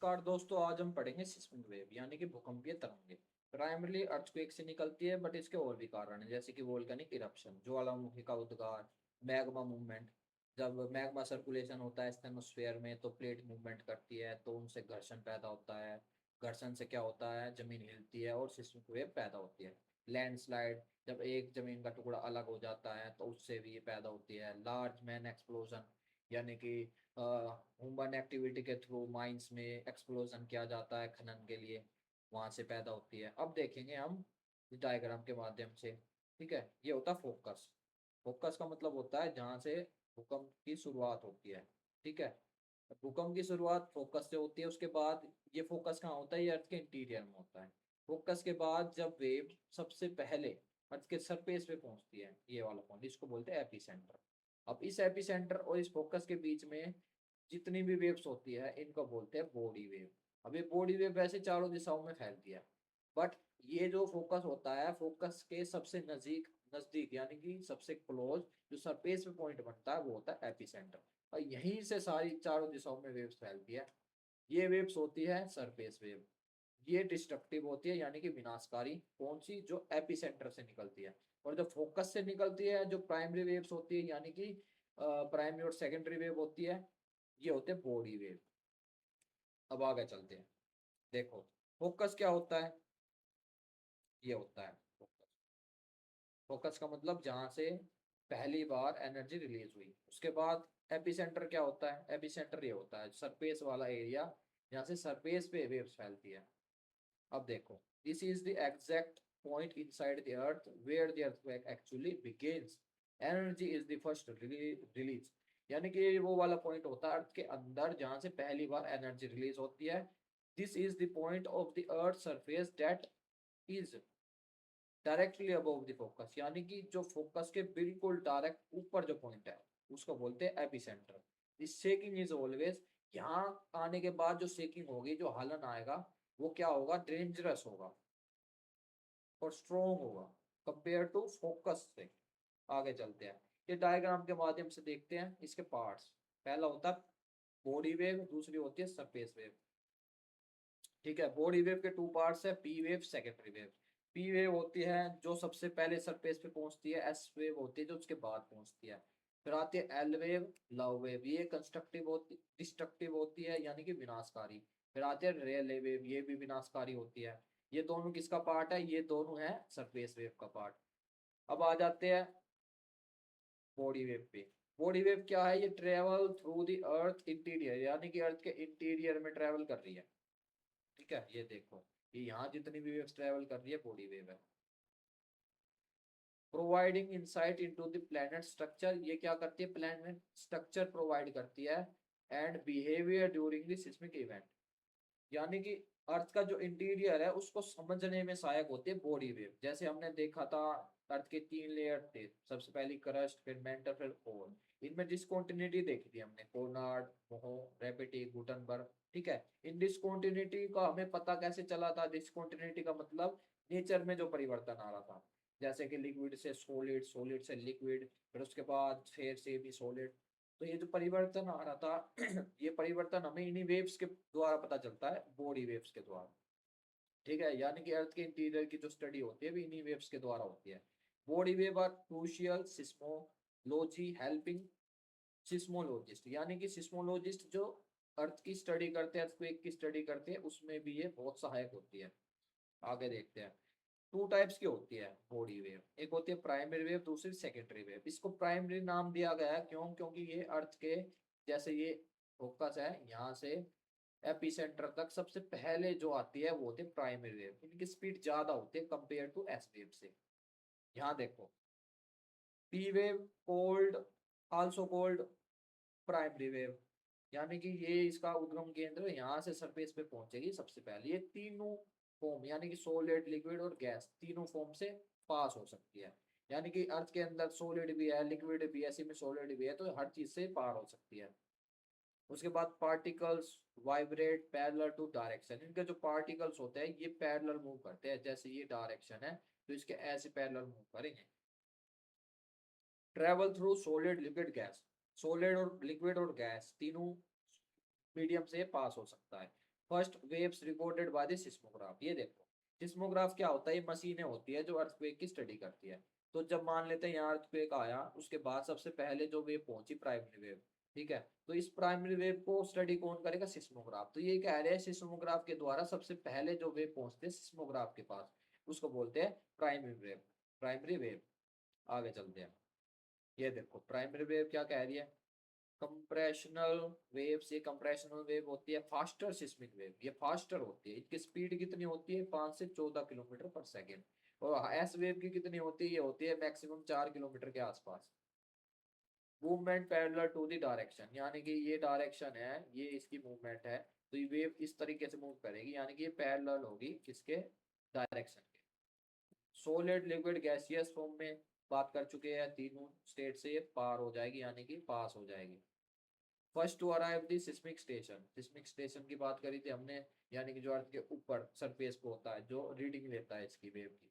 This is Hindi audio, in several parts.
नमस्कार दोस्तों, आज हम पढ़ेंगे सिस्मिक वेव यानी कि भूकंपीय तरंगे। प्राइमरली अर्थक्वेक से निकलती है, बट इसके और भी कारण हैं, जैसे कि वोल्केनिक इरप्शन, ज्वालामुखी का उद्गार, मैग्मा मूवमेंट। जब मैग्मा सर्कुलेशन होता है स्टेनोस्फेयर में तो प्लेट मूवमेंट करती है, तो उनसे घर्षण पैदा होता है। घर्षण से क्या होता है, जमीन हिलती है और सिस्मिक वेव पैदा होती है। लैंडस्लाइड, जब एक जमीन का टुकड़ा अलग हो जाता है तो उससे भी ये पैदा होती है। लार्ज मैन एक्सप्लोजन, यानी कि ह्यूमन एक्टिविटी के थ्रू माइंस में एक्सप्लोजन किया जाता है खनन के लिए, वहां से पैदा होती है। अब देखेंगे हम डायग्राम के माध्यम से। ठीक है, ये होता है फोकस। फोकस का मतलब होता है जहां से भूकंप की शुरुआत होती है। ठीक है, भूकंप की शुरुआत फोकस से होती है। उसके बाद ये फोकस कहाँ होता है, ये अर्थ के इंटीरियर में होता है। फोकस के बाद जब वेव सबसे पहले अर्थ के सरफेस पे पहुंचती है, ये वाला पॉइंट, इसको बोलते हैं एपिसेंटर। अब इस एपिसेंटर और इस फोकस के बीच में जितनी भी वेव्स होती है इनको बोलते हैं बॉडी वेव। अब ये बॉडी वेव वैसे चारों दिशाओं में फैलती है, बट ये जो फोकस होता है, फोकस के सबसे नजदीक नजदीक यानी कि सबसे क्लोज जो सरफेस पे पॉइंट बनता है वो होता है एपिसेंटर। और यहीं से सारी चारों दिशाओं में वेव्स फैलती है। ये वेव्स होती है सरफेस वेव। ये डिस्ट्रक्टिव होती है यानी कि विनाशकारी। कौन सी, जो एपिसेंटर से निकलती है। और जो फोकस से निकलती है, जो प्राइमरी वेव्स होती है यानी कि प्राइमरी और सेकेंडरी वेव होती है, ये होते हैं बॉडी वेव। अब आगे चलते हैं। देखो, फोकस क्या होता है, ये होता है फोकस। फोकस का मतलब जहां से पहली बार एनर्जी रिलीज हुई। उसके बाद एपिसेंटर क्या होता है, एपिसेंटर ये होता है सरफेस वाला एरिया, जहाँ से सरफेस पे वेव्स फैलती है। अब देखो, this is the exact point inside the earth where the earthquake actually begins. Energy is the first release, यानी कि ये वो वाला पॉइंट होता है अर्थ के अंदर जहां से पहली बार एनर्जी रिलीज होती है। This is the point of the earth surface that is directly above the focus, यानी कि जो फोकस के बिल्कुल डायरेक्ट ऊपर जो पॉइंट है उसको बोलते हैं epicentre. This shaking is always, यहाँ आने के बाद जो शेकिंग होगी, जो हलन आएगा, वो क्या होगा, डेंजरस होगा और स्ट्रोंग होगा कंपेयर टू फोकस से। आगे चलते हैं, ये डायग्राम के माध्यम से देखते हैं इसके पार्ट्स। पहला होता है बॉडी वेव, दूसरी होती है सरफेस वेव। ठीक है, बॉडी वेव के टू पार्ट्स है, P wave, secondary wave. P wave होती है जो सबसे पहले सरफेस पे पहुंचती है, एस वेव होती है जो उसके बाद पहुंचती है। फिर आती है एल वेव, लव वेव, ये कंस्ट्रक्टिव होती, डिस्ट्रक्टिव होती है यानी कि विनाशकारी। फिर आती है रेले वेव, ये भी विनाशकारी होती है। ये दोनों किसका पार्ट है, ये दोनों है सरफेस वेव का पार्ट। अब आ जाते हैं बॉडी वेव पे। बॉडी वेव क्या है, ये travel through the earth interior, यानी कि अर्थ के इंटीरियर में ट्रेवल कर रही है। ठीक है, ये देखो, ये यहाँ जितनी भी वेव्स ट्रेवल कर रही है बॉडी वेव है। Providing insight into the planet structure, ये क्या करती है, प्लैनेट स्ट्रक्चर प्रोवाइड करती है। And behaviour during the seismic event, यानी कि अर्थ का जो इंटीरियर है उसको समझने में सहायक होती है बॉडी वेव। जैसे हमने देखा था, अर्थ के तीन लेयर थे, सबसे पहली क्रस्ट, फिर मेंटल, फिर कोर। इनमें डिसकॉन्टिन्यूटी देखी थी हमने, कोनार्ड, मोहो, रेपिटी, गुटनबर्ग। ठीक है, इन डिसकॉन्टिन्यूटी का हमें पता कैसे चला था, डिसकॉन्टिन्यूटी का मतलब नेचर में जो परिवर्तन आ रहा था, जैसे कि लिक्विड से सॉलिड, सॉलिड से लिक्विड, फिर उसके बाद फिर से भी सॉलिड। तो ये जो परिवर्तन आ रहा था ये परिवर्तन हमें इन्हीं वेव्स के द्वारा पता चलता है, बॉडी वेव्स के द्वारा। ठीक है, यानी कि अर्थ के इंटीरियर की जो स्टडी होती है भी इन्हीं वेव्स के द्वारा होती है। Body wave are crucial seismology helping seismologist, यानी कि सिस्मोलॉजिस्ट जो अर्थ की स्टडी करते हैं, अर्थक्वेक की स्टडी करते हैं, उसमें भी ये बहुत सहायक होती है। आगे देखते हैं, टू टाइप्स की होती है बॉडी वेव। एक होती है प्राइमरी वेव, दूसरी सेकेंडरी वेव। इसको प्राइमरी नाम दिया गया है क्यों, क्योंकि ये अर्थ के, जैसे ये फोकस है, यहाँ से एपिसेंटर तक सबसे पहले जो आती है वो होती है प्राइमरी वेव। इनकी स्पीड ज्यादा होती है कंपेयर टू एस वेव से। यहाँ देखो, P wave cold, also cold primary wave, यानी कि ये इसका उद्गम केंद्र यहाँ से सरफेस पे पहुंचेगी सबसे पहले। ये तीनों फॉर्म यानी कि सॉलिड, लिक्विड और गैस, तीनों फॉर्म से पास हो सकती है। यानी कि अर्थ के अंदर सॉलिड भी है, लिक्विड भी है, ऐसे में सॉलिड भी है, तो हर चीज से पार हो सकती है। उसके बाद particles vibrate parallel to direction, इनके जो पार्टिकल्स होते हैं ये पैरेलल मूव करते हैं, जैसे ये डायरेक्शन है तो इसके ऐसे पैरेलल मूव करेंगे। Travel through solid, liquid, gas, solid और लिक्विड और गैस तीनों मीडियम से पास हो सकता है। First waves recorded by the seismograph. ये देखो सिस्मोग्राफ क्या होता है, ये मशीनें होती है जो अर्थक्वेक की स्टडी करती है। तो जब मान लेते हैं यहाँ अर्थक्वेक आया, उसके बाद सबसे पहले जो वेव पहुंची प्राइमरी वेव, ठीक है, तो इस प्राइमरी वेव को स्टडी कौन करेगा, सिस्मोग्राफ। तो ये कह रहे हैं सिस्मोग्राफ के द्वारा सबसे पहले जो वेव पहुंचते हैं सिस्मोग्राफ के पास, उसको बोलते हैं प्राइमरी वेव। Primary wave. आगे चलते हैं। ये देखो प्राइमरी वेव क्या कह रही है, कंप्रेशनल वेव से, कंप्रेशनल वेव होती है फास्टर सिस्मिक वेव, ये फास्टर होती है, इनकी स्पीड कितनी होती है 5 से 14 किलोमीटर पर सेकेंड। और एस वेव की कितनी होती है, ये होती है मैक्सिमम 4 किलोमीटर के आसपास। Movement parallel to the direction, यानी कि ये डायरेक्शन है, ये इसकी मूवमेंट है, तो ये वेव इस तरीके से मूव करेगी, यानी कि ये पैरेलल होगी किसके, डायरेक्शन के। सॉलिड लिक्विड गैसियस फॉर्म में बात कर चुके हैं, तीनों स्टेट से ये पार हो जाएगी, यानी कि पास हो जाएगी। First to arrive the seismic station, seismic station की बात करी थी हमने, यानी कि जो अर्थ के ऊपर सरफेस पे होता है, जो रीडिंग लेता है इसकी वेव की।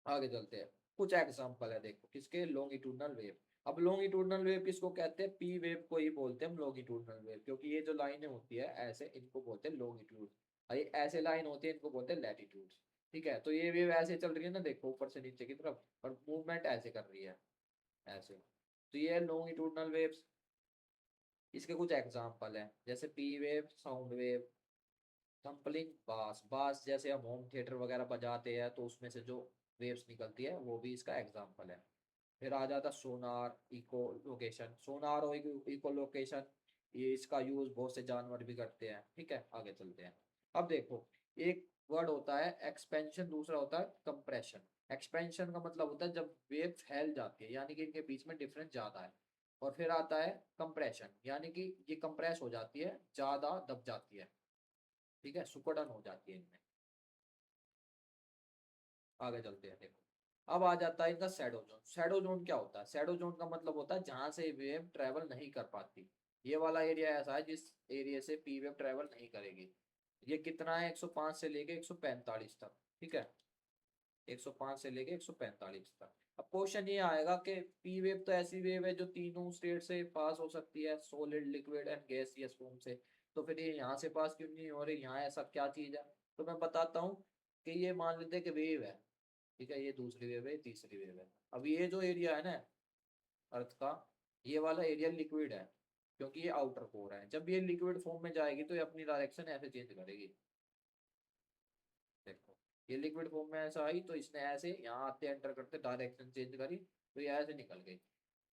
आगे चलते हैं। कुछ एग्जांपल है देखो किसके, लॉन्गिट्यूडनल वेव। अब लॉन्गिट्यूडनल वेव किसको कहते हैं, पी वेव को ही बोलते हैं हम लॉन्गिट्यूडनल वेव, क्योंकि ये जो लाइनें होती है ऐसे, इनको बोलते हैं लॉन्गिट्यूड। ये ऐसे लाइन होती है, इनको बोलते हैं लैटिट्यूड। ठीक है, तो ये वेव ऐसे चल रही है ना, देखो ऊपर से नीचे की तरफ, और मूवमेंट ऐसे कर रही है, ऐसे। तो ये लॉन्गिट्यूडनल वेव्स। इसके कुछ एग्जांपल हैं, जैसे P wave, sound wave, sampling बास, बास जैसे हम होम थिएटर वगैरह बजाते हैं तो उसमें से जो वेव्स निकलती है, वो भी इसका एग्जांपल है। फिर आ जाता सोनार, इको लोकेशन, सोनार और इको लोकेशन, ये इसका यूज बहुत से जानवर भी करते हैं। ठीक है, आगे चलते हैं। अब देखो, एक वर्ड होता है एक्सपेंशन, दूसरा होता है कंप्रेशन। एक्सपेंशन का मतलब होता है जब वेव फैल जाती है, यानी कि इनके बीच में डिफरेंस ज्यादा है। और फिर आता है कंप्रेशन, यानी कि ये कंप्रेस हो जाती है, ज्यादा दब जाती है। ठीक है, सुपरडन हो जाती है इनमें। आगे चलते हैं देखो। अब आ जाता है इनका शैडो जोन। शैडो जोन क्या होता है, शैडो जोन का मतलब होता है जहां से वेव ट्रेवल नहीं कर पाती। ये वाला एरिया ऐसा है जिस एरिया से पी वेव ट्रेवल नहीं करेगी। ये कितना है, 105 से लेके 145 तक। ठीक है, 105 से लेके 145 तक। अब क्वेश्चन ये आएगा कि पी वेव तो ऐसी वेव है जो तीनों स्टेट से पास हो सकती है, solid, liquid and gaseous form से। तो फिर ये यहाँ से पास क्यों नहीं हो रही, यहाँ ऐसा क्या चीज है। तो मैं बताता हूँ कि ये मान लेते हैं कि वेव है, ठीक है, ये दूसरी वेव है, ये तीसरी वेव है। अब ये जो एरिया है ना अर्थ का, ये वाला एरिया लिक्विड है, क्योंकि ये आउटर कोर है। जब ये लिक्विड फॉर्म में जाएगी तो ये अपनी डायरेक्शन ऐसे चेंज करेगी। देखो, ये लिक्विड फॉर्म में ऐसा आई तो इसने ऐसे यहाँ आते एंटर करते डायरेक्शन चेंज करी, तो ये ऐसे निकल गई।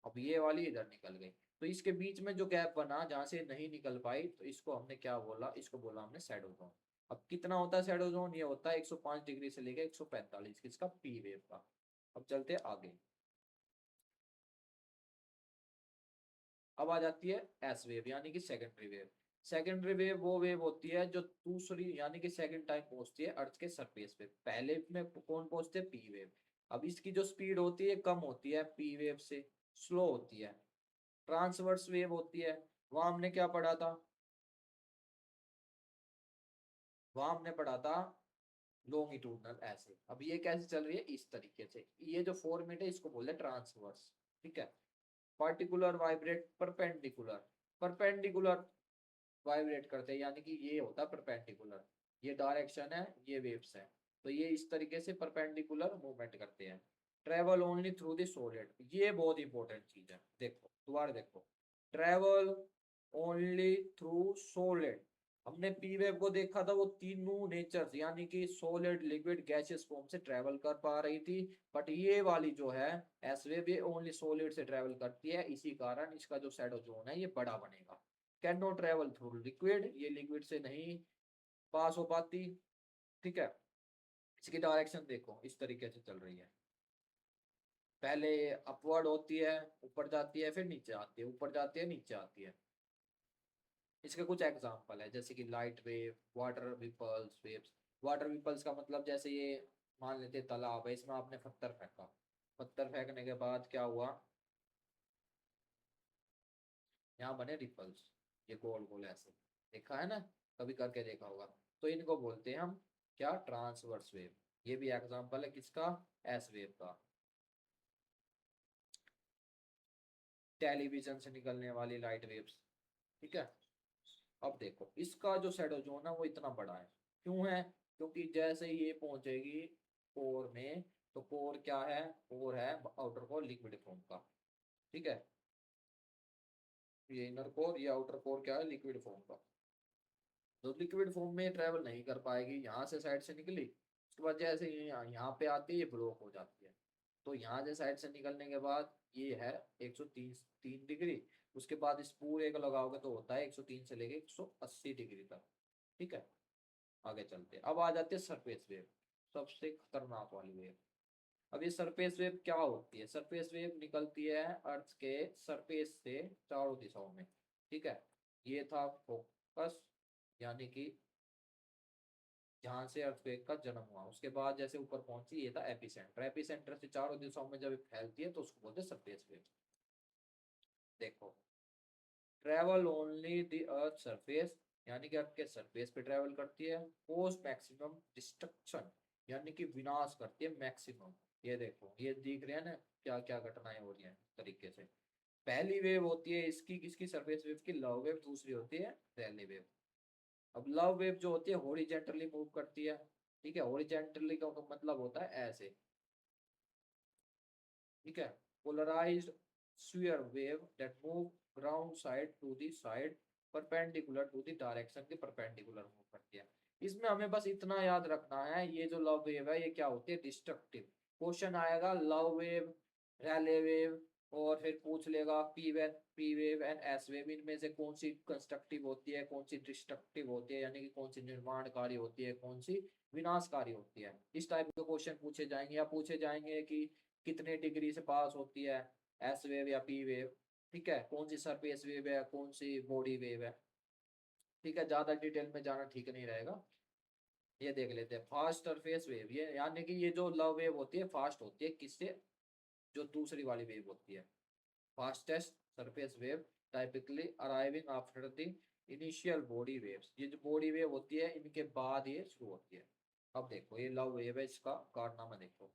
अब ये वाली इधर निकल गई, तो इसके बीच में जो गैप बना जहां से नहीं निकल पाई, तो इसको हमने क्या बोला, इसको बोला हमने शैडो जोन। अब कितना होता है शैडो जोन, ये होता है 105 डिग्री से लेकर 145, किसका, पी वेव का। अब चलते हैं आगे। अब आ जाती है एस वेव, यानी कि सेकेंडरी वेव। सेकेंडरी वेव वो वेव होती है जो दूसरी, यानी कि सेकंड टाइम पहुंचती है अर्थ के सरफेस पे। पहले में कौन पहुंचते हैं, पी वेव। अब इसकी जो स्पीड होती है कम होती है पी वेव से, स्लो होती है। ट्रांसवर्स वेव होती है, वहां हमने क्या पढ़ा था, वहां हमने पढ़ा था लॉन्गिट्यूडनल ऐसे। अब ये कैसे चल रही है, इस तरीके से, ये जो फॉर्मेट है इसको बोलते हैं ट्रांसवर्स। ठीक है, particular vibrate perpendicular, perpendicular vibrate करते हैं, यानी कि ये होता है परपेंडिकुलर, ये डायरेक्शन है, ये वेव्स है, तो ये इस तरीके से परपेंडिकुलर मूवमेंट करते हैं। Travel only through the solid, ये बहुत इंपॉर्टेंट चीज है, देखो दोबारा देखो। Travel only through solid. हमने पी वेव को देखा था, वो तीनों नेचर्स, यानी कि सॉलिड, लिक्विड, गैसियस फॉर्म से ट्रेवल कर पा रही थी। बट ये वाली जो है एस वेव, ये ओनली सॉलिड से ट्रेवल करती है, इसी कारण इसका जो शैडो जोन है ये बड़ा बनेगा। Can not travel through liquid, ये लिक्विड से नहीं पास हो पाती। ठीक है, इसकी डायरेक्शन देखो इस तरीके से चल रही है, पहले अपवर्ड होती है, ऊपर जाती है, फिर नीचे आती है, ऊपर जाती है, नीचे आती है। इसके कुछ एग्जांपल है, जैसे कि light wave, water ripples waves. Water ripples का मतलब जैसे ये मान लेते हैं तालाब है, इसमें आपने पत्थर फेंका, पत्थर फेंकने के बाद क्या हुआ, यहाँ बने रिपल्स, ये गोल गोल ऐसे, देखा है ना, कभी करके देखा होगा। तो इनको बोलते हैं हम क्या, ट्रांसवर्स वेव। ये भी एग्जांपल है किसका, एस वेव का। टेलीविजन से निकलने वाली लाइट वेव्स। ठीक है, अब देखो इसका जो शैडो जोन है वो इतना बड़ा है, क्यों है? क्योंकि जैसे ही ये पहुंचेगी कोर में, तो कोर क्या है? कोर है आउटर कोर लिक्विड फॉर्म का, ठीक है। ये इनर कोर, ये आउटर कोर क्या है? लिक्विड फॉर्म का। तो लिक्विड फॉर्म में ट्रेवल नहीं कर पाएगी, यहाँ से साइड से निकली, उसके बाद जैसे ये यहाँ पे आती है ये ब्लॉक हो जाती है। तो यहाँ से साइड से निकलने के बाद ये है 103 डिग्री। उसके बाद इस पूरे को लगाओगे तो होता है 103 से लेके 180 डिग्री तक, ठीक है। आगे चलते हैं, अब आ जाते हैं सरफेस वेव, सबसे खतरनाक वाली वेव। अब ये सरफेस वेव क्या होती है? सरफेस वेव निकलती है अर्थ के सरफेस से चारों दिशाओं में, ठीक है। ये था फोकस, यानी कि जहां से अर्थक्वेक का जन्म हुआ, उसके बाद जैसे ऊपर पहुंची ये था एपिसेंटर। एपिसेंटर से चारों दिशाओं में जब फैलती है तो उसको बोलते हैं सरफेस वेव। देखो, travel only the earth surface, यानी कि अर्थ के सरफेस पे ट्रेवल करती है। कोस मैक्सिमम डिस्ट्रक्शन, यानी कि विनाश करती है मैक्सिमम। ये देखो, ये दिख रहे हैं ना क्या क्या घटनाएं हो रही हैं तरीके से। पहली वेव होती है इसकी किसकी? सरफेस वेव की, लव वेव। दूसरी होती है रैली वेव। अब लव वेव जो होती है हॉरिजेंटली मूव करती है, ठीक है। हॉरिजेंटली का मतलब होता है ऐसे, ठीक है। Polarised sphere wave that move ground side to the side perpendicular to the direction के परपेंडिकुलर मूव करती है। इसमें हमें बस इतना याद रखना है, ये जो लव वेव है ये क्या होती है? डिस्ट्रक्टिव। क्वेश्चन आएगा लव वेव, रैले वेव, और फिर पूछ लेगा P wave and S wave, इनमें से कौन सी कंस्ट्रक्टिव होती है, कौन सी डिस्ट्रक्टिव होती है, यानी कि कौन सी निर्माणकारी होती है, कौन सी विनाशकारी होती है। इस टाइप के क्वेश्चन पूछे जाएंगे, या पूछे जाएंगे कि कितने डिग्री से पास होती है एस वेव या पी वेव, ठीक है। कौन सी सरफेस वेव है, कौन सी बॉडी वेव है, ठीक है। ज्यादा डिटेल में जाना ठीक नहीं रहेगा। ये देख लेते हैं फास्ट सरफेस वेव, ये यानी कि ये जो लव वेव होती है फास्ट होती है किससे? जो दूसरी वाली वेव होती है, fastest surface wave typically arriving after the initial body waves. ये जो बॉडी वेव होती है इनके बाद ये शुरू होती है। अब देखो ये लव वेव है, इसका कारनामा देखो।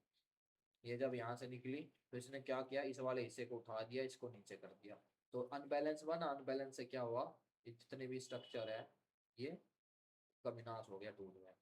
ये जब यहाँ से निकली तो इसने क्या किया? इस वाले हिस्से को उठा दिया, इसको नीचे कर दिया, तो अनबैलेंस बना। अनबैलेंस से क्या हुआ? ये जितने भी स्ट्रक्चर है ये का विनाश हो गया, टूट गया।